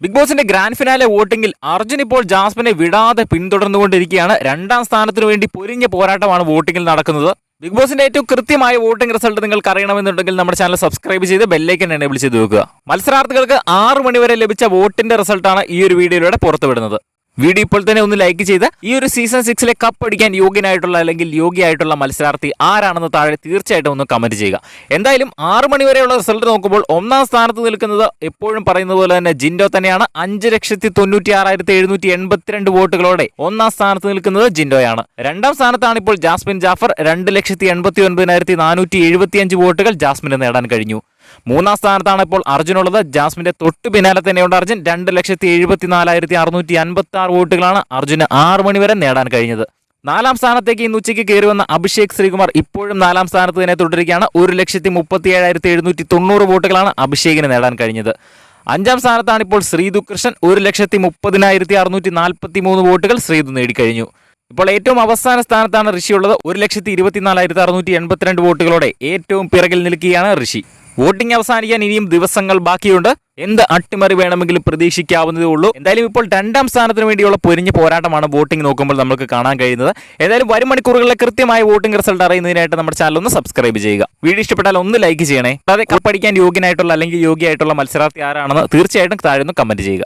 Big ബോസിന്റെ grand finale വോട്ടിംഗിൽ Arjun ഇപ്പോൾ ജാസ്മിനെ വിടാതെ പിന്തുടർന്നുകൊണ്ടിരിക്കുകയാണ്. രണ്ടാം സ്ഥാനത്തിനു വേണ്ടി പൊരിഞ്ഞ പോരാട്ടമാണ് വോട്ടിംഗിൽ നടക്കുന്നത്. ബിഗ് ബോസിന്റെ ഏറ്റവും കൃത്യമായ വോട്ടിംഗ് റിസൾട്ട് നിങ്ങൾക്ക് അറിയണമെന്നുണ്ടെങ്കിൽ നമ്മുടെ ചാനൽ സബ്സ്ക്രൈബ് ചെയ്ത് ബെല്ലൈക്കൻ എനേബിൾ ചെയ്ത് വെക്കുക. മത്സരാർത്ഥികൾക്ക് 6 മണി വരെ ലഭിച്ച വോട്ടിന്റെ റിസൾട്ടാണ് ഈ ഒരു വീഡിയോയിലൂടെ പുറത്തുവിടുന്നത്. വീഡിയോ ഇപ്പോൾ തന്നെ ഒന്ന് ലൈക്ക് ചെയ്ത് ഈ ഒരു സീസൺ 6 കപ്പ് അടിക്കാൻ യോഗ്യനായിട്ടുള്ള അല്ലെങ്കിൽ യോഗ്യയായിട്ടുള്ള മത്സരാർത്ഥി ആരാണെന്ന് താഴെ തീർച്ചയായിട്ടും ഒന്ന് കമന്റ് ചെയ്യുക. എന്തായാലും 6 മണി വരെയുള്ള റിസൾട്ട് നോക്കുമ്പോൾ ഒന്നാം സ്ഥാനത്ത് നിൽക്കുന്നത് എപ്പോഴും പറയുന്നത് പോലെ തന്നെ ജിൻഡോ തന്നെയാണ്. 5,96,782 വോട്ടുകളോടെ ഒന്നാം സ്ഥാനത്ത് നിൽക്കുന്നത് ജിൻഡോയാണ്. രണ്ടാം സ്ഥാനത്താണ് ഇപ്പോൾ ജാസ്മിൻ ജാഫർ. 2,89,475 വോട്ടുകൾ ജാസ്മിന് നേടാൻ കഴിഞ്ഞു. മൂന്നാം സ്ഥാനത്താണ് ഇപ്പോൾ അർജുനുള്ളത്. ജാസ്മിന്റെ തൊട്ടു പിന്നാലെ തന്നെയുണ്ട് അർജുൻ. 2,74,656 വോട്ടുകളാണ് അർജുന് 6 മണി വരെ നേടാൻ കഴിഞ്ഞത്. നാലാം സ്ഥാനത്തേക്ക് ഇന്ന് ഉച്ചയ്ക്ക് കയറി വന്ന അഭിഷേക് ശ്രീകുമാർ ഇപ്പോഴും നാലാം സ്ഥാനത്ത് തന്നെ തുടരുകയാണ്. 1,37,790 വോട്ടുകളാണ് അഭിഷേകിന് നേടാൻ കഴിഞ്ഞത്. അഞ്ചാം സ്ഥാനത്താണ് ഇപ്പോൾ ശ്രീതു കൃഷ്ണൻ. 1,30,643 വോട്ടുകൾ ശ്രീതു നേടിക്കഴിഞ്ഞു. ഇപ്പോൾ ഏറ്റവും അവസാന സ്ഥാനത്താണ് ഋഷി ഉള്ളത്. 1,24,682 വോട്ടുകളോടെ ഏറ്റവും പിറകിൽ നിൽക്കുകയാണ് ഋഷി. വോട്ടിംഗ് അവസാനിക്കാൻ ഇനിയും ദിവസങ്ങൾ ബാക്കിയുണ്ട്. എന്ത് അട്ടിമറി വേണമെങ്കിലും പ്രതീക്ഷിക്കാവുന്നതേ ഉള്ളൂ. എന്തായാലും ഇപ്പോൾ രണ്ടാം സ്ഥാനത്തിന് വേണ്ടിയുള്ള പൊരിഞ്ഞ പോരാട്ടമാണ് വോട്ടിംഗ് നോക്കുമ്പോൾ നമുക്ക് കാണാൻ കഴിയുന്നത്. ഏതായാലും വരും മണിക്കൂറുകളിലെ കൃത്യമായ വോട്ടിംഗ് റിസൾട്ട് അറിയുന്നതിനായിട്ട് നമ്മുടെ ചാനൽ ഒന്ന് സബ്സ്ക്രൈബ് ചെയ്യുക. വീഡിയോ ഇഷ്ടപ്പെട്ടാൽ ഒന്ന് ലൈക്ക് ചെയ്യണേ. അതായത് കപ്പടിക്കാൻ യോഗ്യനായിട്ടുള്ള അല്ലെങ്കിൽ യോഗ്യമായിട്ടുള്ള മത്സരാർത്ഥി ആരാണെന്ന് തീർച്ചയായിട്ടും താഴെ ഒന്ന് കമന്റ് ചെയ്യുക.